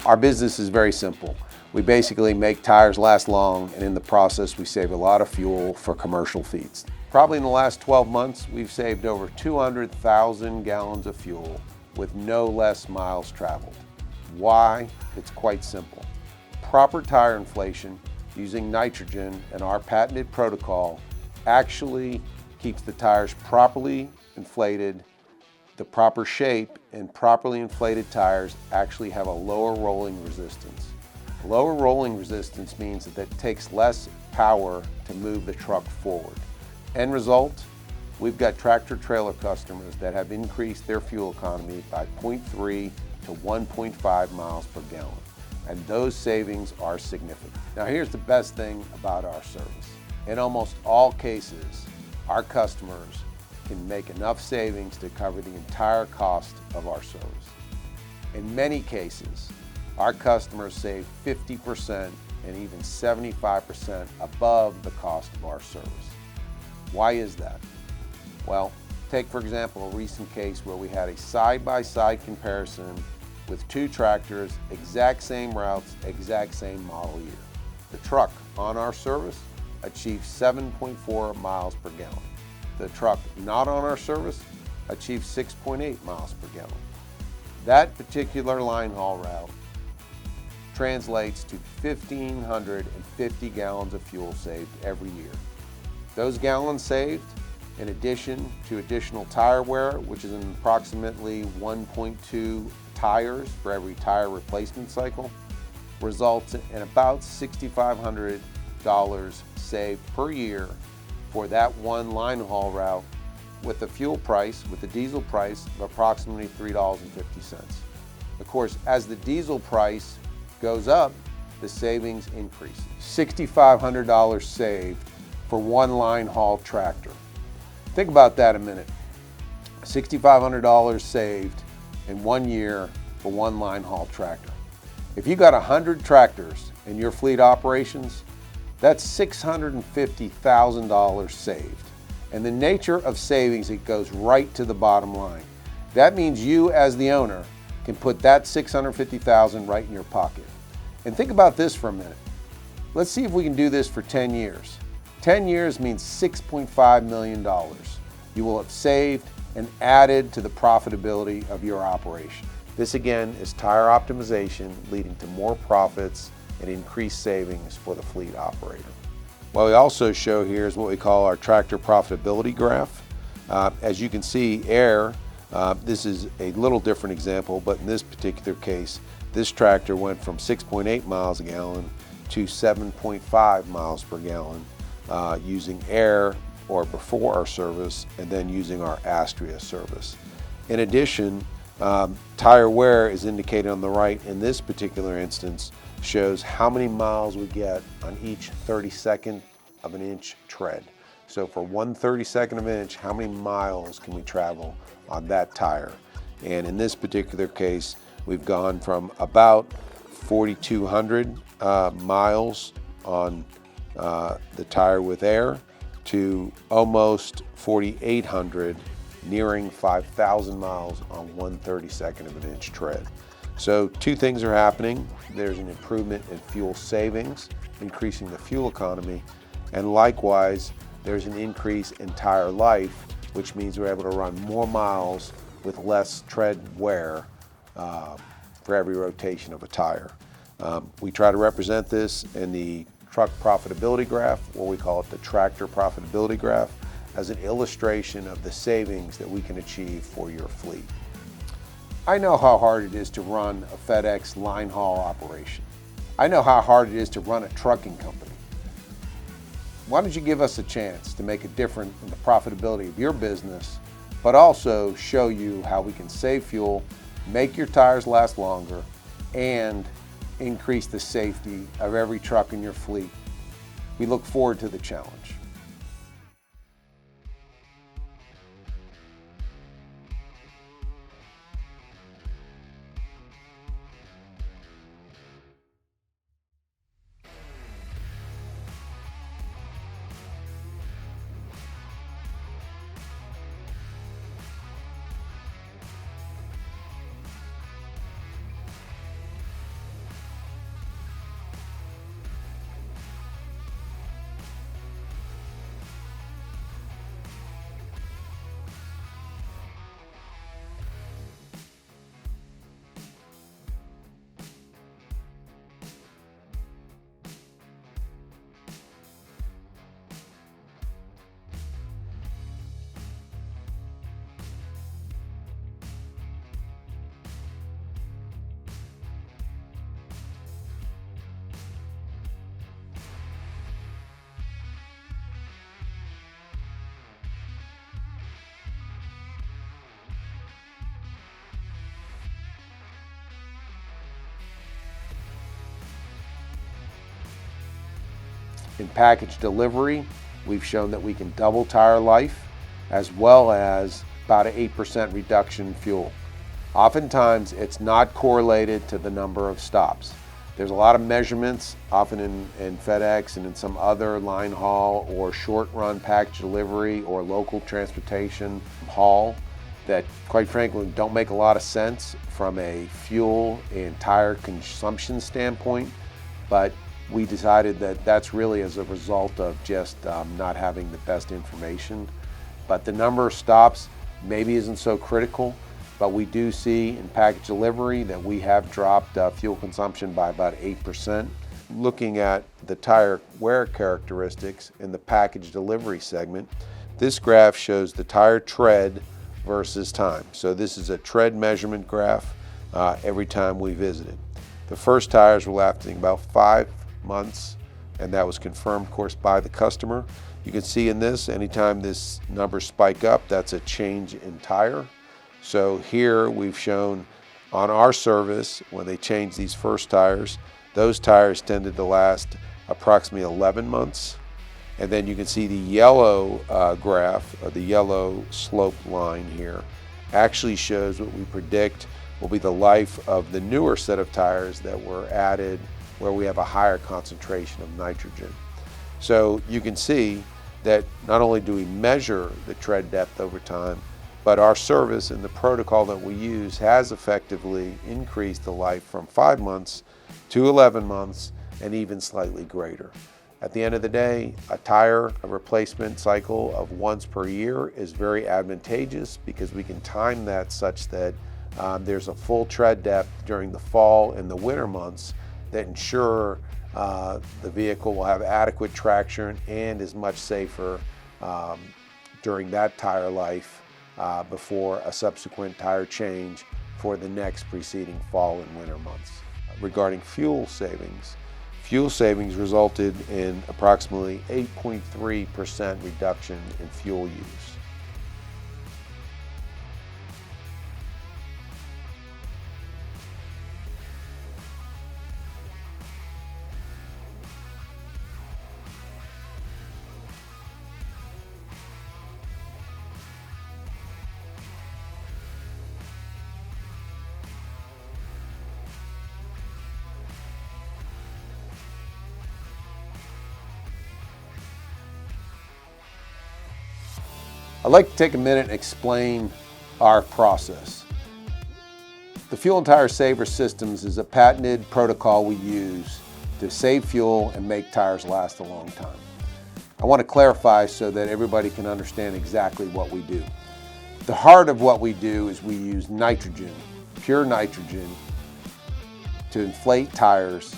Our business is very simple. We basically make tires last long, and in the process we save a lot of fuel for commercial fleets. Probably in the last 12 months we've saved over 200,000 gallons of fuel with no less miles traveled. Why? It's quite simple. Proper tire inflation using nitrogen and our patented protocol actually keeps the tires properly inflated, the proper shape, and properly inflated tires actually have a lower rolling resistance. Lower rolling resistance means that it takes less power to move the truck forward. End result, we've got tractor trailer customers that have increased their fuel economy by 0.3 to 1.5 miles per gallon. And those savings are significant. Now here's the best thing about our service. In almost all cases, our customers can make enough savings to cover the entire cost of our service. In many cases, our customers save 50% and even 75% above the cost of our service. Why is that? Well, take for example a recent case where we had a side-by-side comparison with two tractors, exact same routes, exact same model year. The truck on our service achieved 7.4 miles per gallon. The truck not on our service achieved 6.8 miles per gallon. That particular line haul route translates to 1,550 gallons of fuel saved every year. Those gallons saved, in addition to additional tire wear, which is approximately 1.2 tires for every tire replacement cycle, results in about $6,500 saved per year for that one line haul route with the fuel price, with the diesel price of approximately $3.50. Of course, as the diesel price goes up, the savings increase. $6,500 saved for one line haul tractor. Think about that a minute. $6,500 saved in 1 year for one line haul tractor. If you got 100 tractors in your fleet operations, that's $650,000 saved. And the nature of savings, it goes right to the bottom line. That means you as the owner can put that $650,000 right in your pocket. And think about this for a minute. Let's see if we can do this for 10 years. 10 years means $6.5 million you will have saved and added to the profitability of your operation. This again is tire optimization leading to more profits and increased savings for the fleet operator. What we also show here is what we call our tractor profitability graph. As you can see, Air, this is a little different example, but in this particular case, this tractor went from 6.8 miles a gallon to 7.5 miles per gallon using Air or before our service, and then using our Astrea service. In addition, tire wear is indicated on the right. In this particular instance, shows how many miles we get on each 32nd of an inch tread. So for 1/32 of an inch, how many miles can we travel on that tire? And in this particular case, we've gone from about 4,200 miles on the tire with Air to almost 4,800, nearing 5,000 miles on 1/32 of an inch tread. So two things are happening. There's an improvement in fuel savings, increasing the fuel economy, and likewise, there's an increase in tire life, which means we're able to run more miles with less tread wear for every rotation of a tire. We try to represent this in the truck profitability graph, or we call it the tractor profitability graph, as an illustration of the savings that we can achieve for your fleet. I know how hard it is to run a FedEx line haul operation. I know how hard it is to run a trucking company. Why don't you give us a chance to make a difference in the profitability of your business, but also show you how we can save fuel, make your tires last longer, and increase the safety of every truck in your fleet. We look forward to the challenge. In package delivery, we've shown that we can double tire life as well as about an 8% reduction in fuel. Oftentimes, it's not correlated to the number of stops. There's a lot of measurements, often in FedEx and in some other line haul or short run package delivery or local transportation haul that, quite frankly, don't make a lot of sense from a fuel and tire consumption standpoint. But we decided that that's really as a result of just not having the best information. But the number of stops maybe isn't so critical. But we do see in package delivery that we have dropped fuel consumption by about 8%. Looking at the tire wear characteristics in the package delivery segment, this graph shows the tire tread versus time. So this is a tread measurement graph every time we visited. The first tires were lasting about 5 months, and that was confirmed, of course, by the customer. You can see in this, anytime this number spike up, that's a change in tire. So here we've shown on our service, when they change these first tires, those tires tended to last approximately 11 months. And then you can see the yellow graph, or the yellow slope line here, actually shows what we predict will be the life of the newer set of tires that were added where we have a higher concentration of nitrogen. So you can see that not only do we measure the tread depth over time, but our service and the protocol that we use has effectively increased the life from 5 months to 11 months and even slightly greater. At the end of the day, a tire replacement cycle of once per year is very advantageous because we can time that such that there's a full tread depth during the fall and the winter months that ensure the vehicle will have adequate traction and is much safer during that tire life before a subsequent tire change for the next preceding fall and winter months. Regarding fuel savings resulted in approximately 8.3% reduction in fuel use. I'd like to take a minute and explain our process. The Fuel and Tire Saver Systems is a patented protocol we use to save fuel and make tires last a long time. I want to clarify so that everybody can understand exactly what we do. The heart of what we do is we use nitrogen, pure nitrogen, to inflate tires,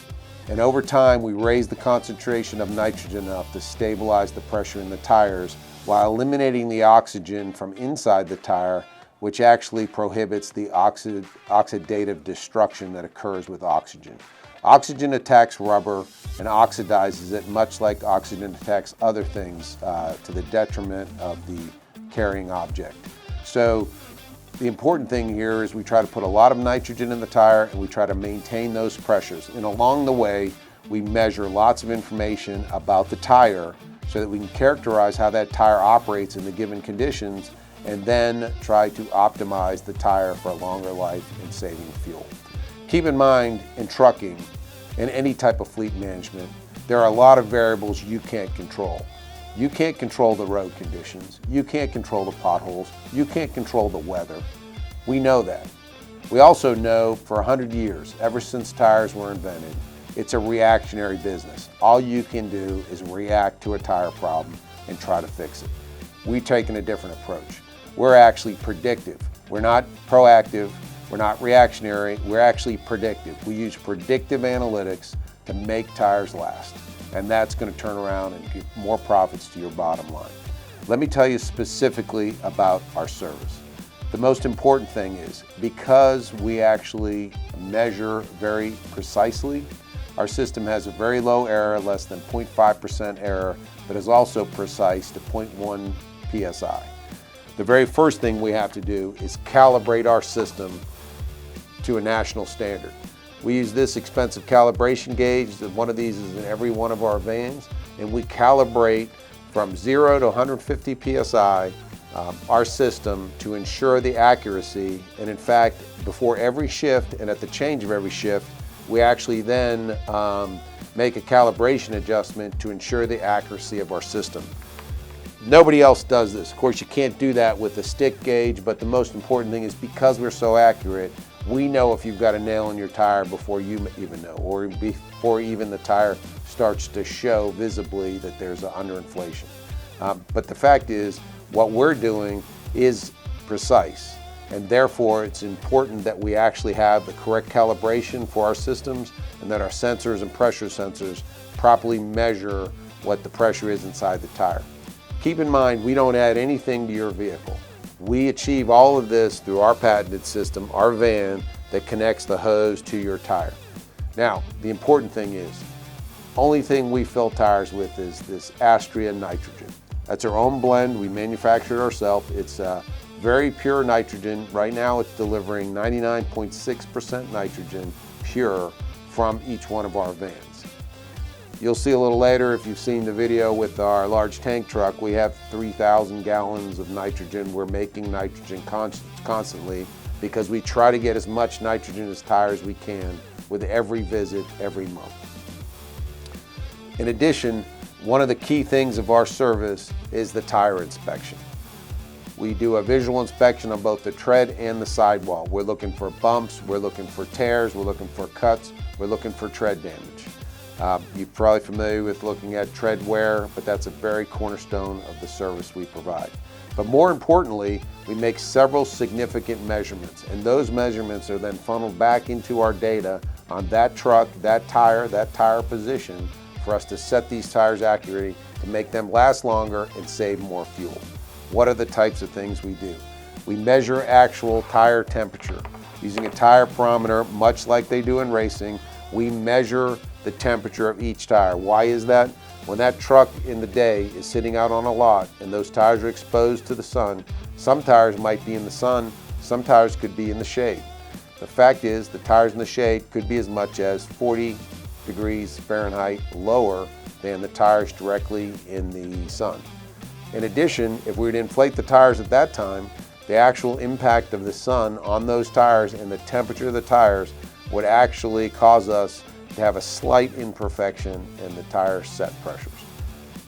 and over time we raise the concentration of nitrogen enough to stabilize the pressure in the tires while eliminating the oxygen from inside the tire, which actually prohibits the oxidative destruction that occurs with oxygen. Oxygen attacks rubber and oxidizes it, much like oxygen attacks other things to the detriment of the carrying object. So the important thing here is we try to put a lot of nitrogen in the tire and we try to maintain those pressures. And along the way, we measure lots of information about the tire so that we can characterize how that tire operates in the given conditions and then try to optimize the tire for a longer life and saving fuel. Keep in mind, in trucking and any type of fleet management, there are a lot of variables you can't control. You can't control the road conditions. You can't control the potholes. You can't control the weather. We know that. We also know for 100 years, ever since tires were invented, it's a reactionary business. All you can do is react to a tire problem and try to fix it. We've taken a different approach. We're actually predictive. We're not proactive. We're not reactionary. We're actually predictive. We use predictive analytics to make tires last. And that's going to turn around and give more profits to your bottom line. Let me tell you specifically about our service. The most important thing is because we actually measure very precisely, our system has a very low error, less than 0.5% error, but is also precise to 0.1 psi. The very first thing we have to do is calibrate our system to a national standard. We use this expensive calibration gauge. One of these is in every one of our vans. and we calibrate from 0 to 150 PSI our system to ensure the accuracy. And in fact, before every shift and at the change of every shift, we actually then make a calibration adjustment to ensure the accuracy of our system. Nobody else does this. Of course, you can't do that with a stick gauge, but the most important thing is because we're so accurate, we know if you've got a nail in your tire before you even know, or before even the tire starts to show visibly that there's an underinflation. But the fact is, what we're doing is precise, and therefore it's important that we actually have the correct calibration for our systems and that our sensors and pressure sensors properly measure what the pressure is inside the tire. Keep in mind, we don't add anything to your vehicle. We achieve all of this through our patented system, our van, that connects the hose to your tire. Now, the important thing is, only thing we fill tires with is this Astrea nitrogen. That's our own blend. We manufacture it ourselves. It's very pure nitrogen. Right now it's delivering 99.6% nitrogen pure from each one of our vans. You'll see a little later, if you've seen the video with our large tank truck, we have 3,000 gallons of nitrogen. We're making nitrogen constantly because we try to get as much nitrogen as tire as we can with every visit every month. In addition, one of the key things of our service is the tire inspection. We do a visual inspection on both the tread and the sidewall. We're looking for bumps, we're looking for tears, we're looking for cuts, we're looking for tread damage. You're probably familiar with looking at tread wear, but that's a very cornerstone of the service we provide. But more importantly, we make several significant measurements, and those measurements are then funneled back into our data on that truck, that tire position, for us to set these tires accurately to make them last longer and save more fuel. What are the types of things we do? We measure actual tire temperature. Using a tire barometer, much like they do in racing, we measure the temperature of each tire. Why is that? When that truck in the day is sitting out on a lot and those tires are exposed to the sun, some tires might be in the sun, some tires could be in the shade. The fact is, the tires in the shade could be as much as 40 degrees Fahrenheit lower than the tires directly in the sun. In addition, if we were to inflate the tires at that time, the actual impact of the sun on those tires and the temperature of the tires would actually cause us to have a slight imperfection in the tire set pressures.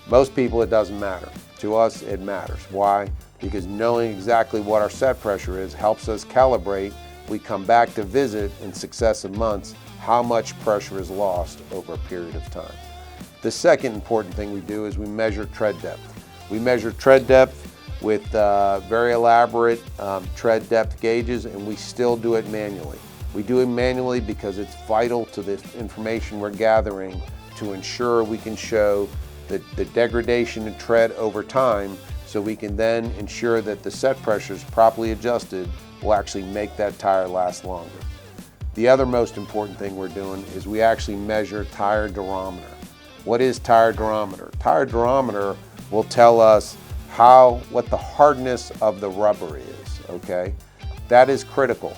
Most people, it doesn't matter. To us, it matters. Why? Because knowing exactly what our set pressure is helps us calibrate. We come back to visit in successive months how much pressure is lost over a period of time. The second important thing we do is we measure tread depth. We measure tread depth with very elaborate tread depth gauges, and we still do it manually. We do it manually because it's vital to the information we're gathering to ensure we can show the degradation in tread over time, so we can then ensure that the set pressures properly adjusted will actually make that tire last longer. The other most important thing we're doing is we actually measure tire durometer. What is tire durometer? Tire durometer will tell us what the hardness of the rubber is, okay? That is critical.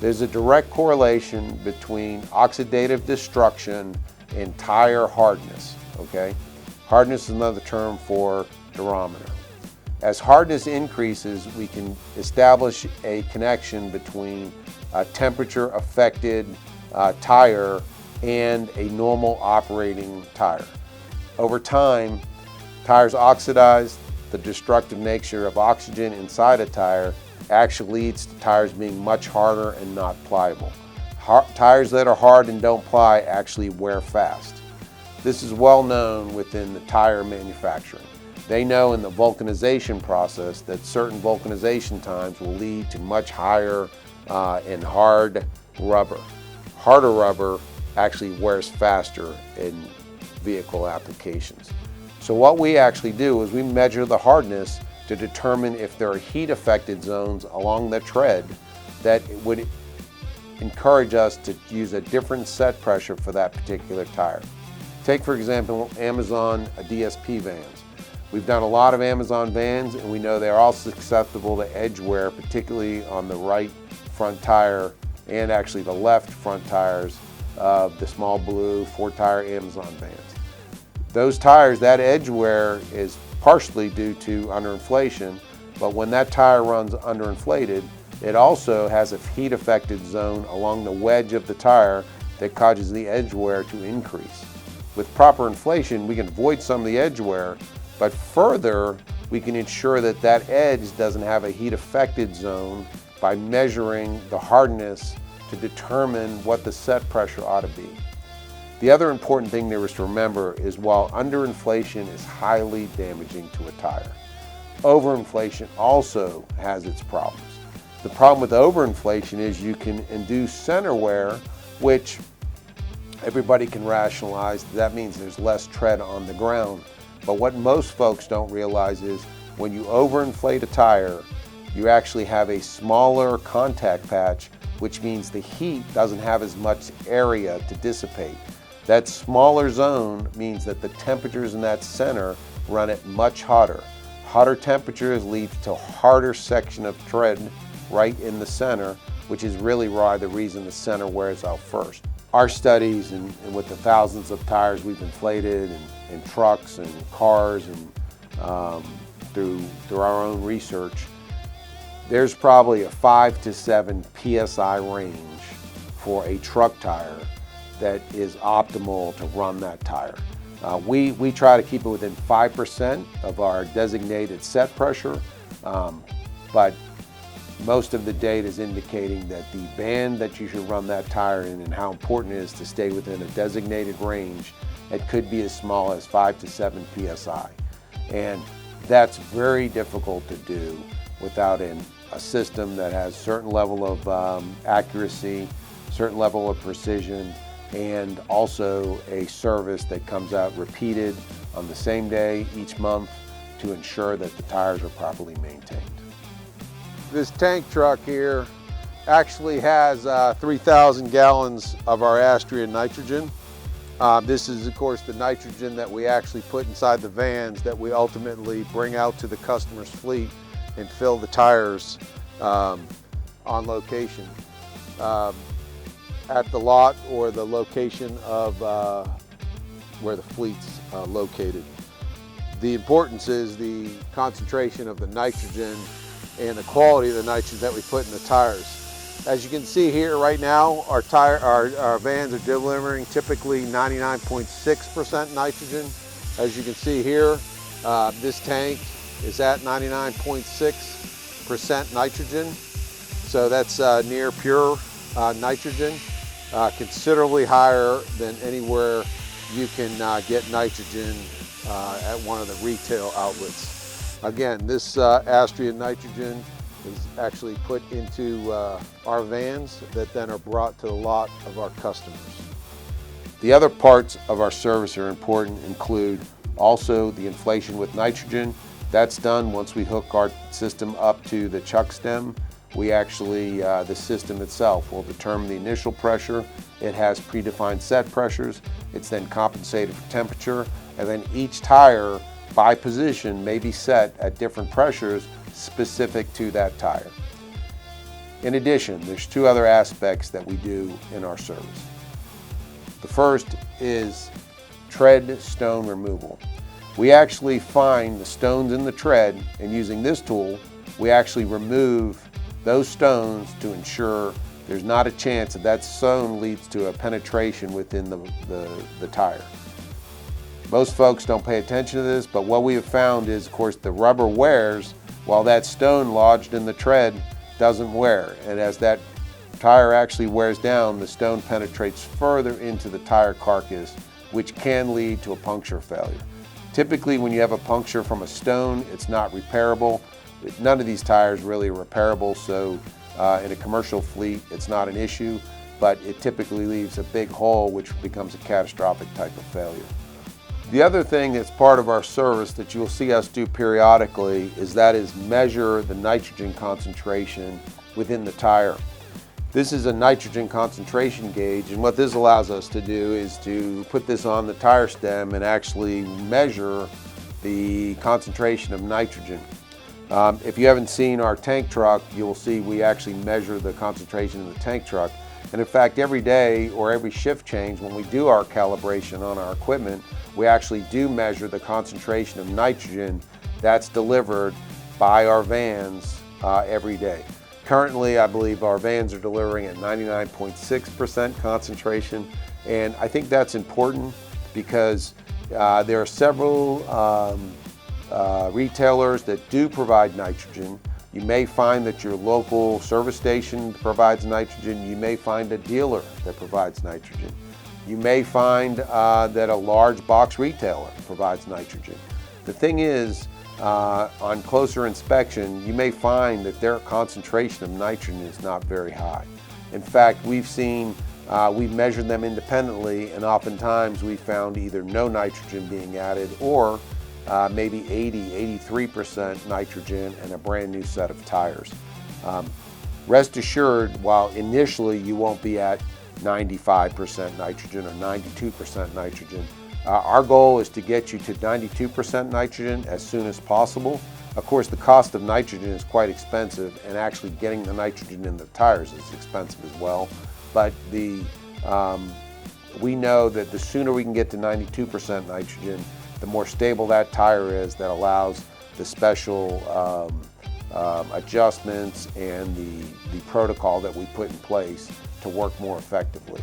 There's a direct correlation between oxidative destruction and tire hardness, okay? Hardness is another term for durometer. As hardness increases, we can establish a connection between a temperature affected tire and a normal operating tire. Over time, tires oxidize. The destructive nature of oxygen inside a tire actually leads to tires being much harder and not pliable. Tires that are hard and don't ply actually wear fast. This is well known within the tire manufacturing. They know in the vulcanization process that certain vulcanization times will lead to much higher and hard rubber. Harder rubber actually wears faster in vehicle applications. So what we actually do is we measure the hardness to determine if there are heat affected zones along the tread that would encourage us to use a different set pressure for that particular tire. Take for example Amazon DSP vans. We've done a lot of Amazon vans and we know they're all susceptible to edge wear, particularly on the right front tire and actually the left front tires of the small blue 4-tire Amazon vans. Those tires, that edge wear is partially due to underinflation, but when that tire runs underinflated, it also has a heat affected zone along the wedge of the tire that causes the edge wear to increase. With proper inflation, we can avoid some of the edge wear, but further, we can ensure that that edge doesn't have a heat affected zone by measuring the hardness to determine what the set pressure ought to be. The other important thing there is to remember is while underinflation is highly damaging to a tire, overinflation also has its problems. The problem with overinflation is you can induce center wear, which everybody can rationalize. That means there's less tread on the ground. But what most folks don't realize is when you overinflate a tire, you actually have a smaller contact patch, which means the heat doesn't have as much area to dissipate. That smaller zone means that the temperatures in that center run it much hotter. Hotter temperatures lead to harder section of tread right in the center, which is really why the reason the center wears out first. Our studies and with the thousands of tires we've inflated in trucks and cars and through our own research, there's probably a 5 to 7 PSI range for a truck tire that is optimal to run that tire. We try to keep it within 5% of our designated set pressure, but most of the data is indicating that the band that you should run that tire in and how important it is to stay within a designated range, it could be as small as 5 to 7 PSI. And that's very difficult to do without a system that has certain level of accuracy, certain level of precision, and also a service that comes out repeated on the same day each month to ensure that the tires are properly maintained. This tank truck here actually has 3,000 gallons of our Astrea nitrogen. This is, of course, the nitrogen that we actually put inside the vans that we ultimately bring out to the customer's fleet and fill the tires on location at the lot or the location of where the fleet's located. The importance is the concentration of the nitrogen and the quality of the nitrogen that we put in the tires. As you can see here right now, our vans are delivering typically 99.6% nitrogen. As you can see here, this tank is at 99.6% nitrogen. So that's near pure nitrogen, considerably higher than anywhere you can get nitrogen at one of the retail outlets. Again, this Astrea nitrogen is actually put into our vans that then are brought to the lot of our customers. The other parts of our service are important include also the inflation with nitrogen. That's done once we hook our system up to the chuck stem. We actually, the system itself will determine the initial pressure. It has predefined set pressures. It's then compensated for temperature, and then each tire by position may be set at different pressures specific to that tire. In addition, there's two other aspects that we do in our service. The first is tread stone removal. We actually find the stones in the tread, and using this tool, we actually remove those stones to ensure there's not a chance that that stone leads to a penetration within the tire. Most folks don't pay attention to this, but what we have found is, of course, the rubber wears while that stone lodged in the tread doesn't wear. And as that tire actually wears down, the stone penetrates further into the tire carcass, which can lead to a puncture failure. Typically, when you have a puncture from a stone, it's not repairable. None of these tires really are repairable, so in a commercial fleet, it's not an issue, but it typically leaves a big hole, which becomes a catastrophic type of failure. The other thing that's part of our service that you'll see us do periodically is measure the nitrogen concentration within the tire. This is a nitrogen concentration gauge, and what this allows us to do is to put this on the tire stem and actually measure the concentration of nitrogen. If you haven't seen our tank truck, you'll see we actually measure the concentration in the tank truck. And in fact, every day or every shift change, when we do our calibration on our equipment, we actually do measure the concentration of nitrogen that's delivered by our vans every day. Currently, I believe our vans are delivering at 99.6% concentration, and I think that's important because there are several retailers that do provide nitrogen. You may find that your local service station provides nitrogen. You may find a dealer that provides nitrogen. You may find that a large box retailer provides nitrogen. The thing is, on closer inspection, you may find that their concentration of nitrogen is not very high. In fact, we've measured them independently, and oftentimes we found either no nitrogen being added or maybe 83% nitrogen and a brand new set of tires. Rest assured, while initially you won't be at 95% nitrogen or 92% nitrogen, our goal is to get you to 92% nitrogen as soon as possible. Of course, the cost of nitrogen is quite expensive, and actually getting the nitrogen in the tires is expensive as well. But we know that the sooner we can get to 92% nitrogen, the more stable that tire is, that allows the special adjustments and the protocol that we put in place to work more effectively.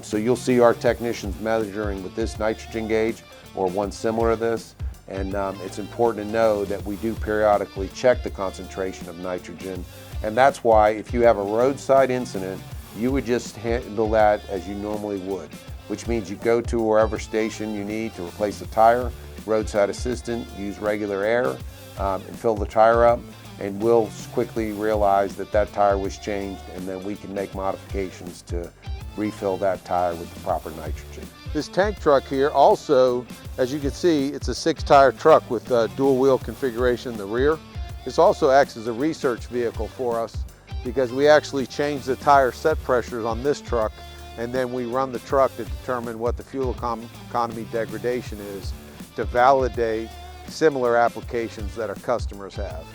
So you'll see our technicians measuring with this nitrogen gauge or one similar to this, and it's important to know that we do periodically check the concentration of nitrogen, and that's why if you have a roadside incident, you would just handle that as you normally would, which means you go to wherever station you need to replace a tire, roadside assistant, use regular air and fill the tire up, and we'll quickly realize that that tire was changed, and then we can make modifications to refill that tire with the proper nitrogen. This tank truck here also, as you can see, it's a 6-tire truck with a dual wheel configuration in the rear. This also acts as a research vehicle for us because we actually change the tire set pressures on this truck, and then we run the truck to determine what the fuel economy degradation is to validate similar applications that our customers have.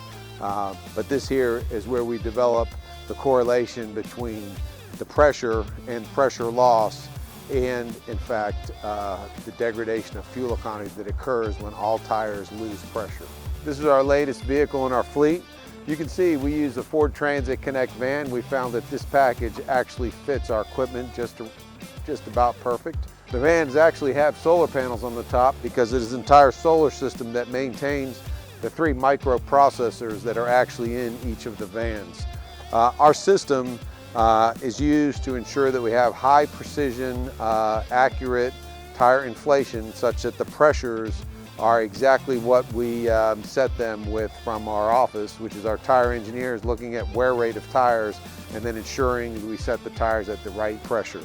But this here is where we develop the correlation between the pressure and pressure loss and, in fact, the degradation of fuel economy that occurs when all tires lose pressure. This is our latest vehicle in our fleet. You can see we use a Ford Transit Connect van. We found that this package actually fits our equipment just about perfect. The vans actually have solar panels on the top because it is an entire solar system that maintains the 3 microprocessors that are actually in each of the vans. Our system is used to ensure that we have high precision, accurate tire inflation such that the pressures are exactly what we set them with from our office, which is our tire engineers looking at wear rate of tires and then ensuring we set the tires at the right pressure.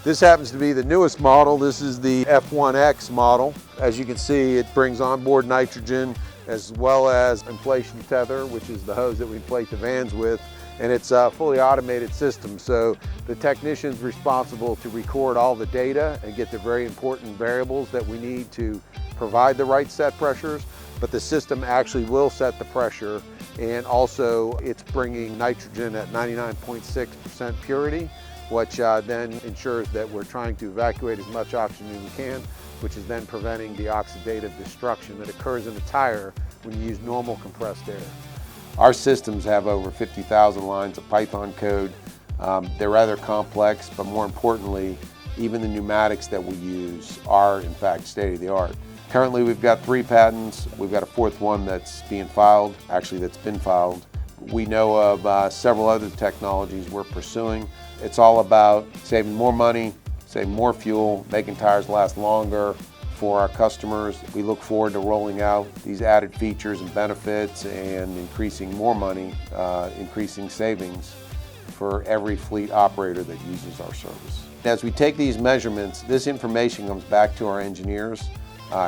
This happens to be the newest model. This is the F1X model. As you can see, it brings onboard nitrogen as well as inflation tether, which is the hose that we inflate the vans with, and it's a fully automated system. So the technician's responsible to record all the data and get the very important variables that we need to provide the right set pressures, but the system actually will set the pressure, and also it's bringing nitrogen at 99.6% purity, which then ensures that we're trying to evacuate as much oxygen as we can, which is then preventing the oxidative destruction that occurs in the tire when you use normal compressed air. Our systems have over 50,000 lines of Python code. They're rather complex, but more importantly, even the pneumatics that we use are in fact state-of-the-art. Currently we've got 3 patents. We've got a 4th one that's being filed, actually that's been filed. We know of several other technologies we're pursuing. It's all about saving more money, saving more fuel, making tires last longer for our customers. We look forward to rolling out these added features and benefits and increasing more money, increasing savings for every fleet operator that uses our service. As we take these measurements, this information comes back to our engineers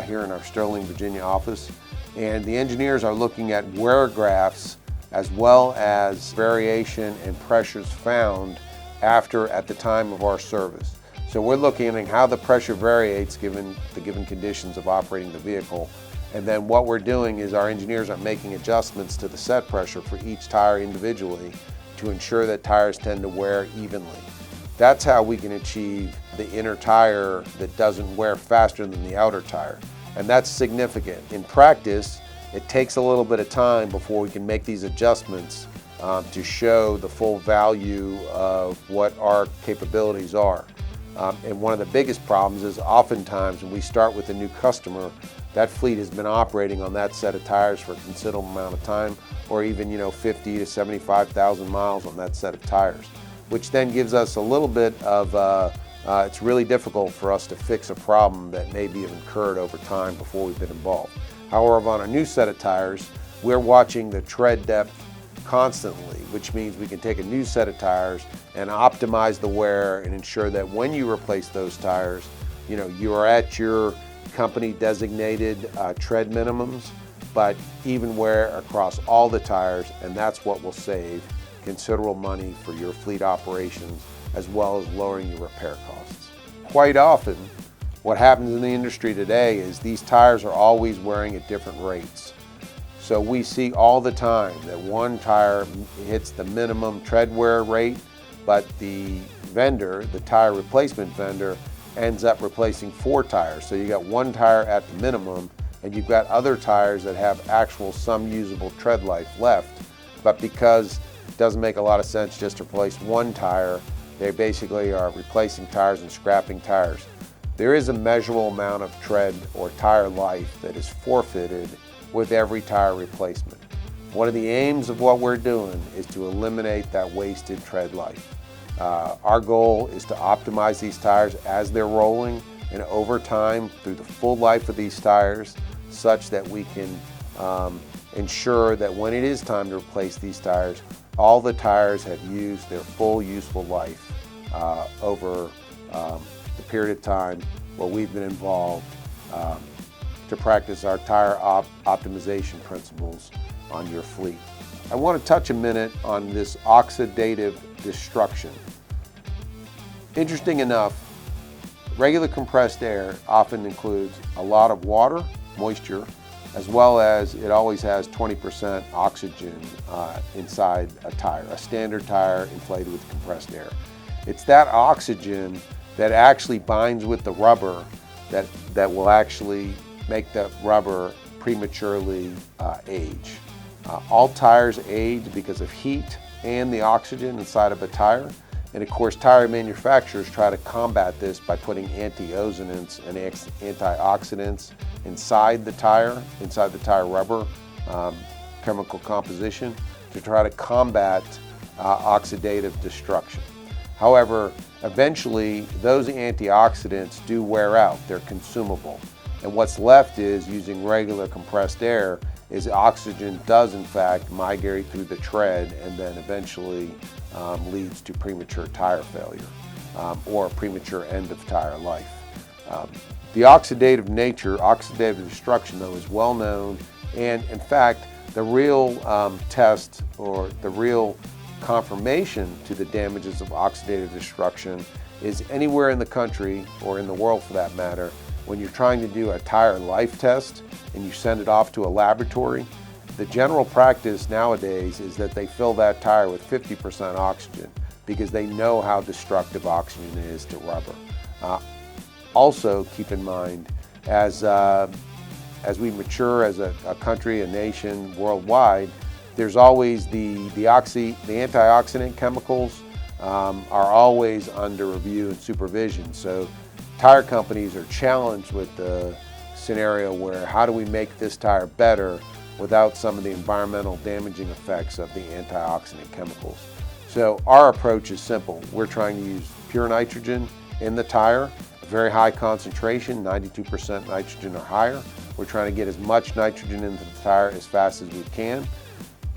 here in our Sterling, Virginia office, and the engineers are looking at wear graphs as well as variation and pressures found at the time of our service. So we're looking at how the pressure varies given the given conditions of operating the vehicle, and then what we're doing is our engineers are making adjustments to the set pressure for each tire individually to ensure that tires tend to wear evenly. That's how we can achieve the inner tire that doesn't wear faster than the outer tire. And that's significant. In practice, it takes a little bit of time before we can make these adjustments to show the full value of what our capabilities are. And one of the biggest problems is oftentimes when we start with a new customer, that fleet has been operating on that set of tires for a considerable amount of time, or even 50 to 75,000 miles on that set of tires, which then gives us a little bit of, it's really difficult for us to fix a problem that maybe have occurred over time before we've been involved. However, on a new set of tires, we're watching the tread depth constantly, which means we can take a new set of tires and optimize the wear and ensure that when you replace those tires, you are at your company designated tread minimums, but even wear across all the tires, and that's what will save considerable money for your fleet operations as well as lowering your repair costs. Quite often, what happens in the industry today is these tires are always wearing at different rates. So we see all the time that one tire hits the minimum tread wear rate, but the vendor, the tire replacement vendor, ends up replacing 4 tires. So you got one tire at the minimum, and you've got other tires that have actual some usable tread life left, but because it doesn't make a lot of sense just to replace one tire, they basically are replacing tires and scrapping tires. There is a measurable amount of tread or tire life that is forfeited with every tire replacement. One of the aims of what we're doing is to eliminate that wasted tread life. Our goal is to optimize these tires as they're rolling and over time through the full life of these tires, such that we can ensure that when it is time to replace these tires, all the tires have used their full useful life over the period of time where we've been involved to practice our tire optimization principles on your fleet. I want to touch a minute on this oxidative destruction. Interesting enough, regular compressed air often includes a lot of water, moisture, as well as it always has 20% oxygen inside a tire, a standard tire inflated with compressed air. It's that oxygen that actually binds with the rubber that will actually make the rubber prematurely age. All tires age because of heat and the oxygen inside of a tire. And of course, tire manufacturers try to combat this by putting antioxidants and antioxidants inside the tire rubber chemical composition to try to combat oxidative destruction. However, eventually those antioxidants do wear out, they're consumable. And what's left is, using regular compressed air, is oxygen does in fact migrate through the tread and then eventually leads to premature tire failure or a premature end of tire life. The oxidative nature, oxidative destruction though, is well known, and in fact the real test or the real confirmation to the damages of oxidative destruction is anywhere in the country, or in the world for that matter, when you're trying to do a tire life test and you send it off to a laboratory. The general practice nowadays is that they fill that tire with 50% oxygen because they know how destructive oxygen is to rubber. Also keep in mind, as we mature as a country, a nation, worldwide, there's always the antioxidant chemicals are always under review and supervision. So tire companies are challenged with the scenario where, how do we make this tire better without some of the environmental damaging effects of the antioxidant chemicals? So our approach is simple. We're trying to use pure nitrogen in the tire, a very high concentration, 92% nitrogen or higher. We're trying to get as much nitrogen into the tire as fast as we can.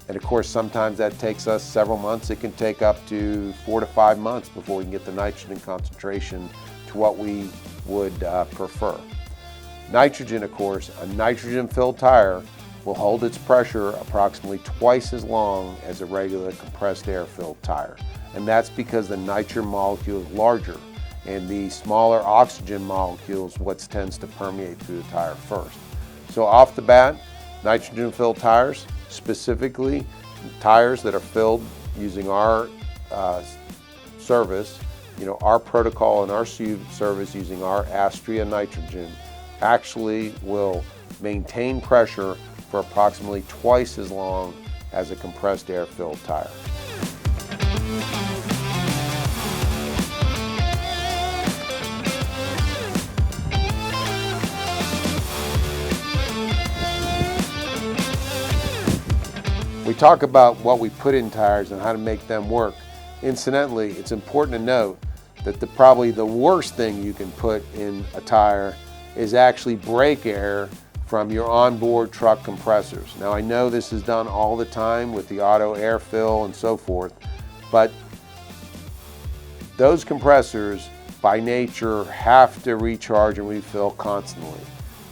And of course, sometimes that takes us several months. It can take up to 4 to 5 months before we can get the nitrogen concentration to what we would prefer. Nitrogen, of course, a nitrogen-filled tire will hold its pressure approximately twice as long as a regular compressed air-filled tire. And that's because the nitrogen molecule is larger, and the smaller oxygen molecules what tends to permeate through the tire first. So off the bat, nitrogen-filled tires, specifically tires that are filled using our service, our protocol and our service using our Astrea nitrogen actually will maintain pressure for approximately twice as long as a compressed air filled tire. We talk about what we put in tires and how to make them work. Incidentally, it's important to note that probably the worst thing you can put in a tire is actually brake air from your onboard truck compressors. Now, I know this is done all the time with the auto air fill and so forth, but those compressors by nature have to recharge and refill constantly.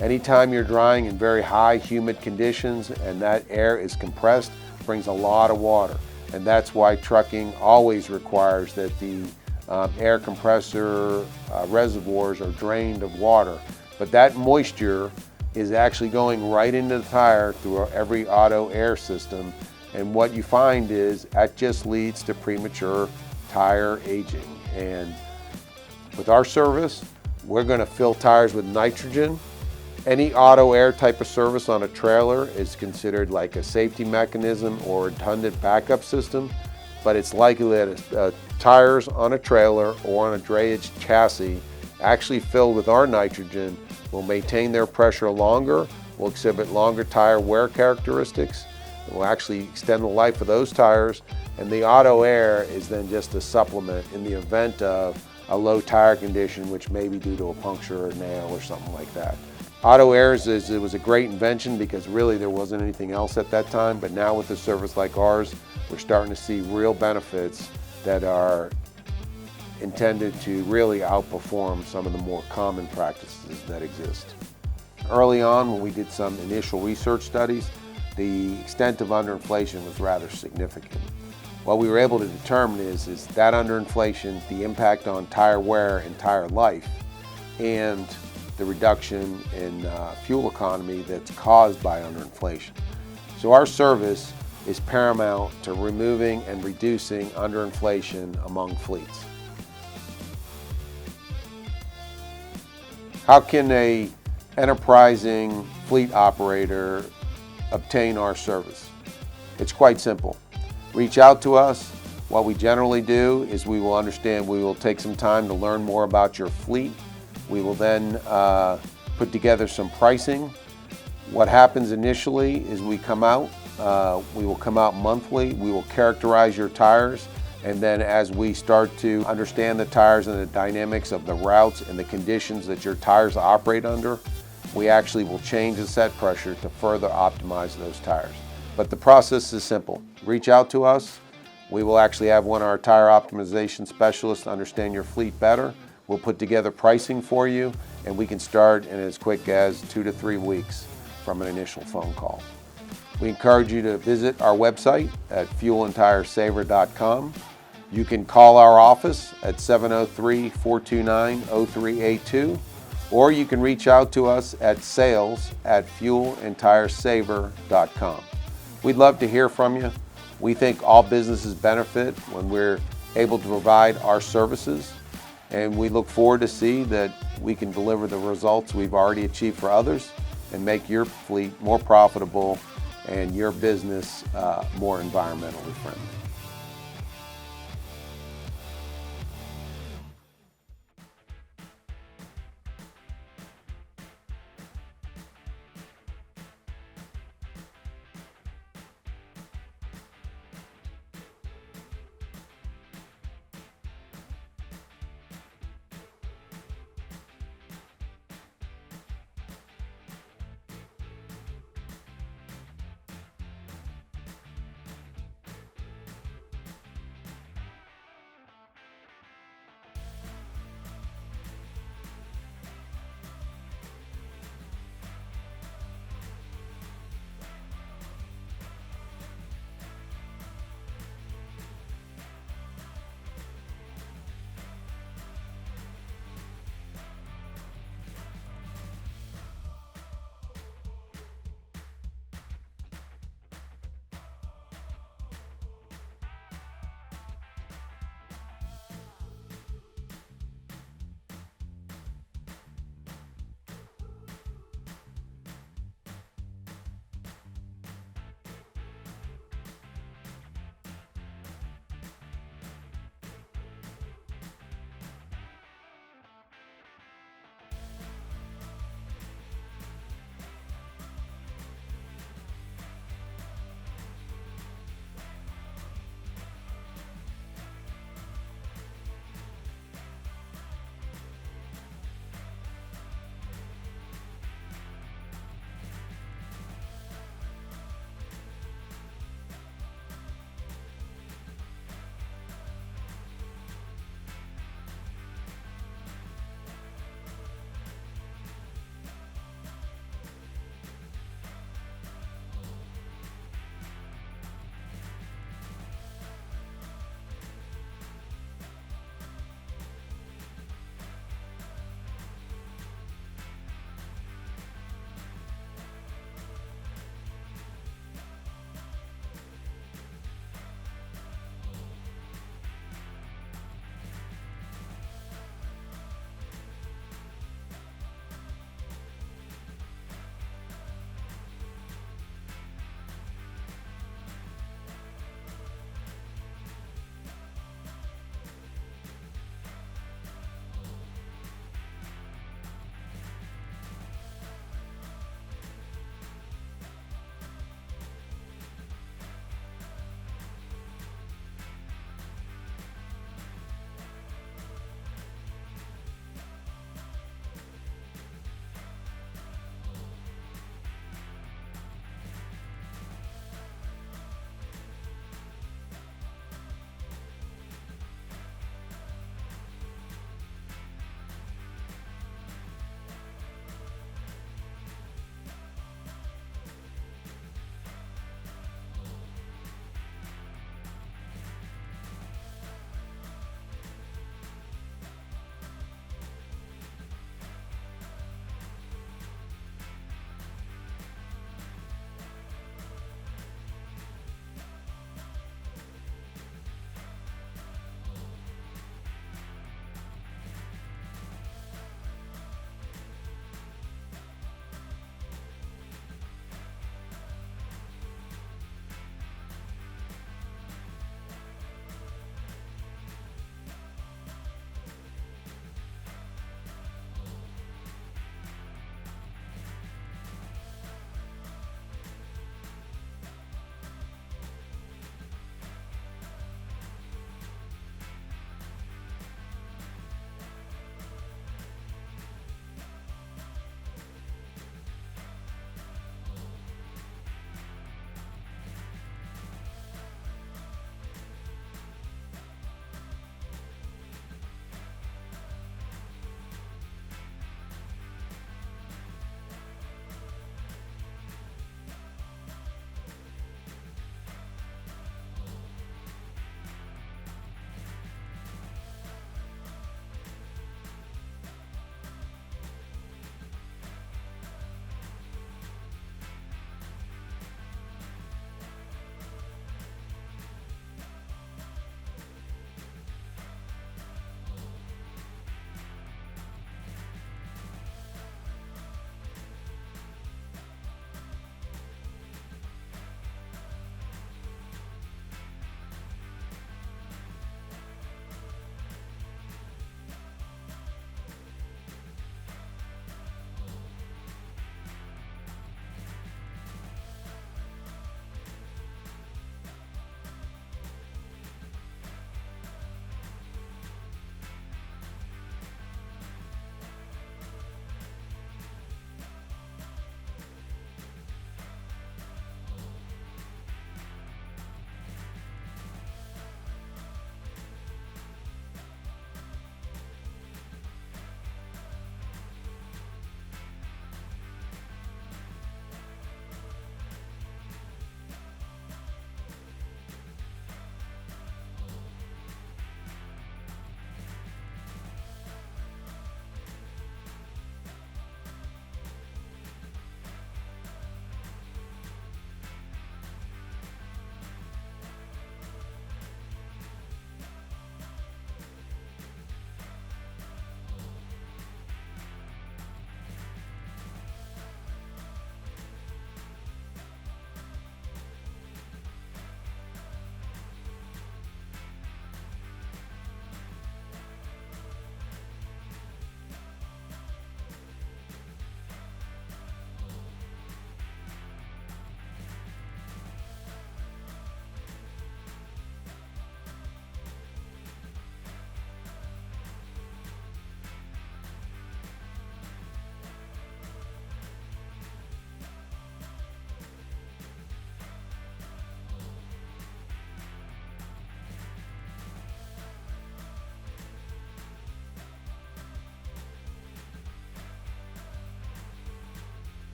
Anytime you're drying in very high humid conditions and that air is compressed, brings a lot of water. And that's why trucking always requires that the air compressor reservoirs are drained of water. But that moisture is actually going right into the tire through every auto air system. And what you find is that just leads to premature tire aging. And with our service, we're going to fill tires with nitrogen. Any auto air type of service on a trailer is considered like a safety mechanism or redundant backup system, but it's likely that tires on a trailer or on a drayage chassis actually filled with our nitrogen will maintain their pressure longer, will exhibit longer tire wear characteristics, and will actually extend the life of those tires, and the auto air is then just a supplement in the event of a low tire condition, which may be due to a puncture or a nail or something like that. Auto airs it was a great invention because really there wasn't anything else at that time, but now with a service like ours, we're starting to see real benefits that are intended to really outperform some of the more common practices that exist. Early on, when we did some initial research studies, the extent of underinflation was rather significant. What we were able to determine is that underinflation, the impact on tire wear and tire life, and the reduction in fuel economy that's caused by underinflation. So our service is paramount to removing and reducing underinflation among fleets. How can an enterprising fleet operator obtain our service? It's quite simple. Reach out to us. What we generally do is we will take some time to learn more about your fleet. We will then put together some pricing. What happens initially is we will come out monthly. We will characterize your tires, and then as we start to understand the tires and the dynamics of the routes and the conditions that your tires operate under, we actually will change the set pressure to further optimize those tires. But the process is simple. Reach out to us. We will actually have one of our tire optimization specialists understand your fleet better. We'll put together pricing for you, and we can start in as quick as 2 to 3 weeks from an initial phone call. We encourage you to visit our website at fuelandtiresaver.com. You can call our office at 703-429-0382, or you can reach out to us at sales@fuelandtiresaver.com. We'd love to hear from you. We think all businesses benefit when we're able to provide our services, and we look forward to see that we can deliver the results we've already achieved for others and make your fleet more profitable and your business more environmentally friendly.